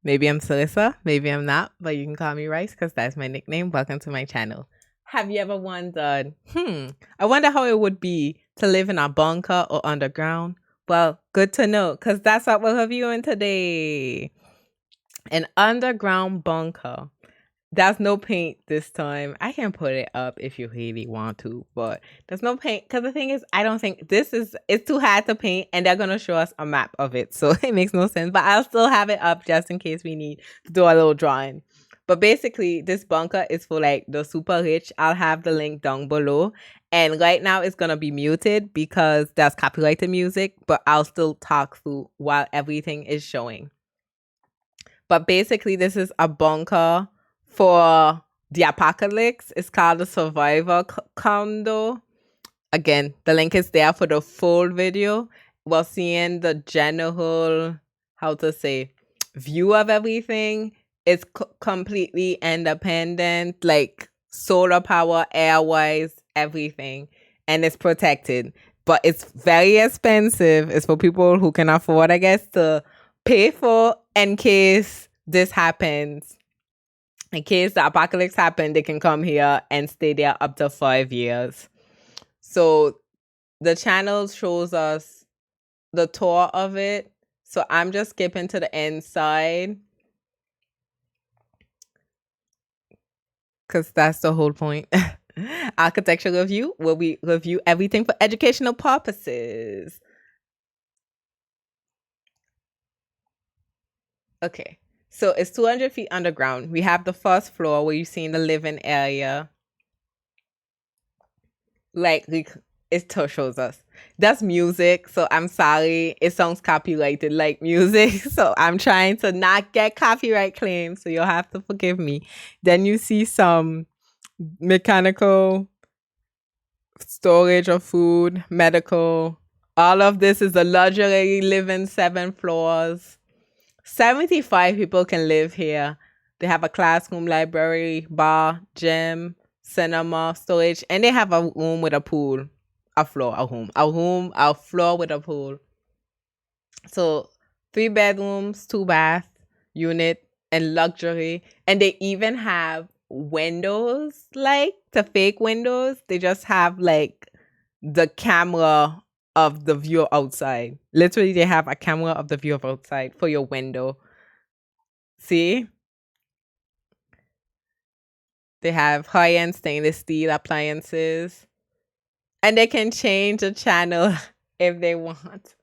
Maybe I'm Sarissa, maybe I'm not, but you can call me Rice because that's my nickname. Welcome to my channel. Have you ever wondered, I wonder how it would be to live in a bunker or underground? Well, good to know because that's what we're reviewing today. An underground bunker. There's no paint this time. I can put it up if you really want to, but there's no paint because the thing is, I don't think it's too hard to paint, and they're gonna show us a map of it, so it makes no sense. But I'll still have it up just in case we need to do a little drawing. But basically, this bunker is for like the super rich. I'll have the link down below, and right now it's gonna be muted because there's copyrighted music. But I'll still talk through while everything is showing. But basically, this is a bunker for the apocalypse. It's called the Survivor Condo. Again, the link is there for the full video. We're seeing the general, how to say, view of everything. It's completely independent, like solar power, air-wise, everything. And it's protected. But it's very expensive. It's for people who can afford, I guess, to pay for in case this happens. In case the apocalypse happens, they can come here and stay there up to 5 years. So the channel shows us the tour of it. So I'm just skipping to the inside because that's the whole point. Architecture review, where we review everything for educational purposes. Okay. So it's 200 feet underground. We have the first floor where you see in the living area. Like, it shows us. That's music, so I'm sorry. It sounds copyrighted like music, so I'm trying to not get copyright claims, so you'll have to forgive me. Then you see some mechanical storage of food, medical. All of this is a luxury living 7 floors. 75 people can live here. They have a classroom, library, bar, gym, cinema, storage, and they have a room with a pool. A floor with a pool. So 3 bedrooms, 2 bath unit, and luxury. And they even have windows, like the fake windows. They just have like the camera of the view outside. Literally, they have a camera of the view of outside for your window. See? They have high-end stainless steel appliances. And they can change the channel if they want.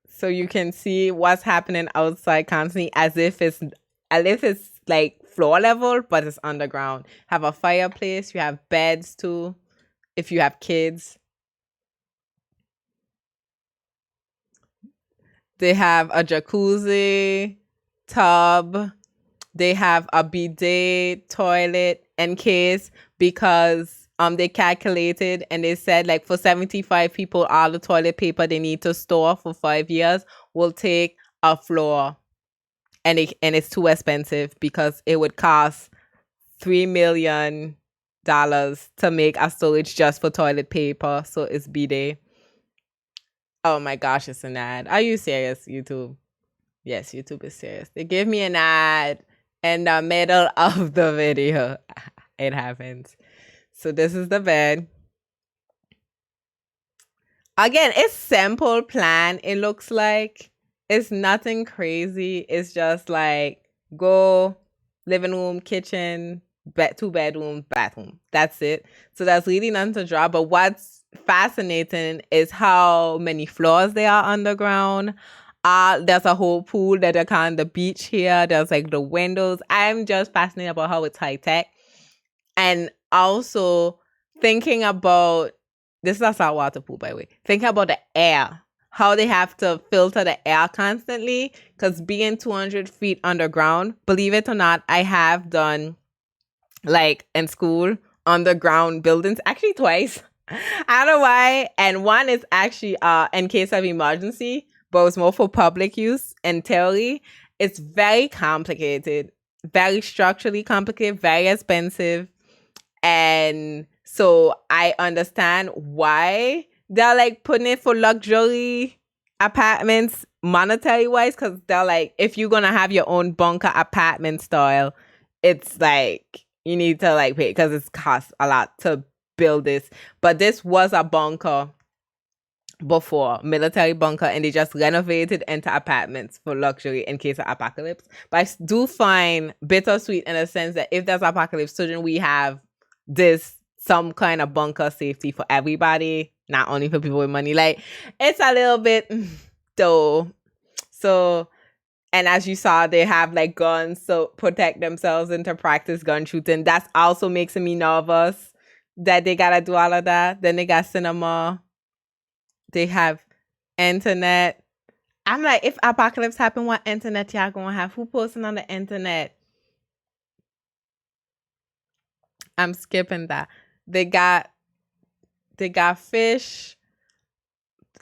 So you can see what's happening outside constantly as if it's like floor level, but it's underground. Have a fireplace, you have beds too, if you have kids. They have a jacuzzi, tub. They have a bidet, toilet, and case because they calculated and they said like for 75 people, all the toilet paper they need to store for 5 years will take a floor. And it's too expensive because it would cost $3 million to make a storage just for toilet paper. So it's bidet. Oh my gosh, it's an ad. Are you serious, YouTube? Yes, YouTube is serious. They give me an ad in the middle of the video. It happens. So this is the bed. Again, it's simple plan. It looks like it's nothing crazy. It's just like go living room, kitchen, 2 bedroom, bathroom. That's it. So that's really nothing to draw. But what's fascinating is how many floors there are underground. There's a whole pool that are kind of the beach here. There's like the windows. I'm just fascinated about how it's high tech. And also thinking about, this is a saltwater pool, by the way. Thinking about the air, how they have to filter the air constantly. Because being 200 feet underground, believe it or not, I have done like in school underground buildings, actually twice. I don't know why. And one is actually in case of emergency, but it's more for public use. In theory, it's very complicated, very structurally complicated, very expensive. And so I understand why they're like putting it for luxury apartments monetary wise, because they're like, if you're gonna have your own bunker apartment style, it's like you need to like pay because it's cost a lot to build this. But this was a bunker before, military bunker, and they just renovated into apartments for luxury in case of apocalypse. But I do find bittersweet in a sense that if there's apocalypse, shouldn't we have this some kind of bunker safety for everybody, not only for people with money? Like, it's a little bit though. So, and as you saw, they have like guns to protect themselves and to practice gun shooting. That's also makes me nervous that they gotta do all of that. Then they got cinema. They have internet. I'm like, if apocalypse happen, what internet y'all gonna have? Who posting on the internet? I'm skipping that. They got fish,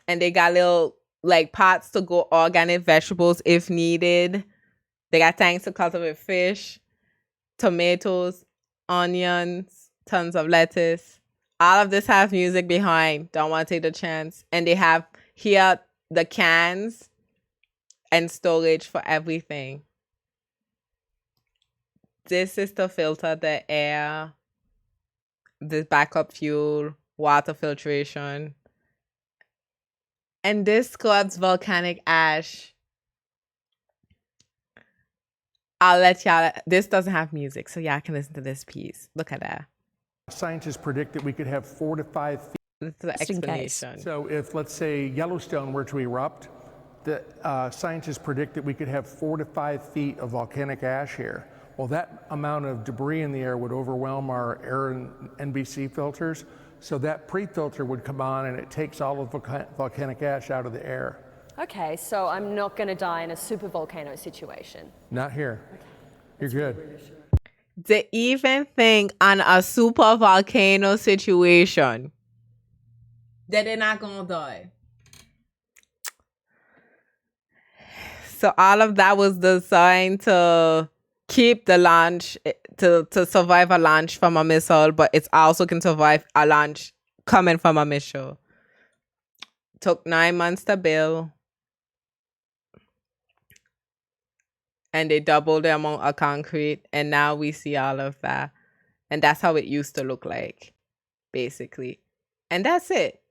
and they got little like pots to grow organic vegetables if needed. They got tanks to cultivate fish, tomatoes, onions, tons of lettuce. All of this has music behind. Don't want to take the chance. And they have here the cans and storage for everything. This is to filter the air, this backup fuel, water filtration. And this scrubs volcanic ash. I'll let y'all, this doesn't have music, so y'all can listen to this piece. Look at that. Scientists predict that we could have 4 to 5 feet. This is the explanation. So if, let's say, Yellowstone were to erupt, the scientists predict that we could have 4 to 5 feet of volcanic ash here. Well, that amount of debris in the air would overwhelm our air and NBC filters. So that pre-filter would come on and it takes all of volcanic ash out of the air. Okay, so I'm not going to die in a super volcano situation. Not here. Okay. You're good. The even thing on a super volcano situation that they're not gonna die. So all of that was designed to keep the launch, to survive a launch from a missile, but it also can survive a launch coming from a missile. Took 9 months to build. And they doubled the amount of concrete, and now we see all of that. And that's how it used to look like, basically. And that's it.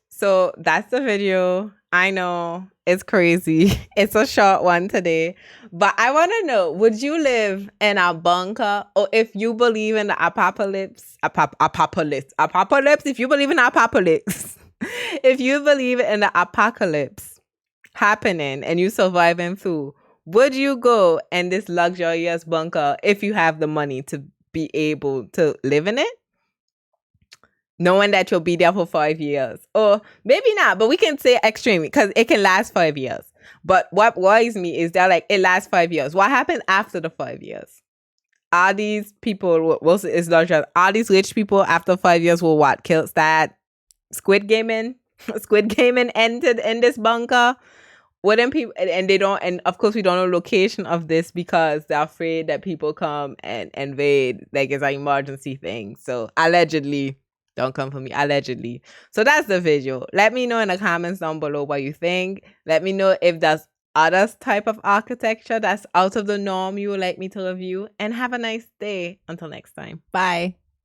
So that's the video. I know it's crazy. It's a short one today. But I want to know, would you live in a bunker? Or if you believe in the apocalypse, if you believe in the apocalypse, if you believe in the apocalypse happening and you surviving through, would you go in this luxurious bunker if you have the money to be able to live in it? Knowing that you'll be there for 5 years. Or maybe not, but we can say extreme because it can last 5 years. But what worries me is that like it lasts 5 years. What happens after the 5 years? Are these people, are these rich people after 5 years will what? Kills that Squid Gaming? Squid Gaming ended in this bunker? Wouldn't people, and they don't, and of course we don't know location of this because they're afraid that people come and invade, like it's an emergency thing. So allegedly, don't come for me, allegedly. So that's the video. Let me know in the comments down below what you think. Let me know if there's other type of architecture that's out of the norm you would like me to review. And have a nice day. Until next time. Bye.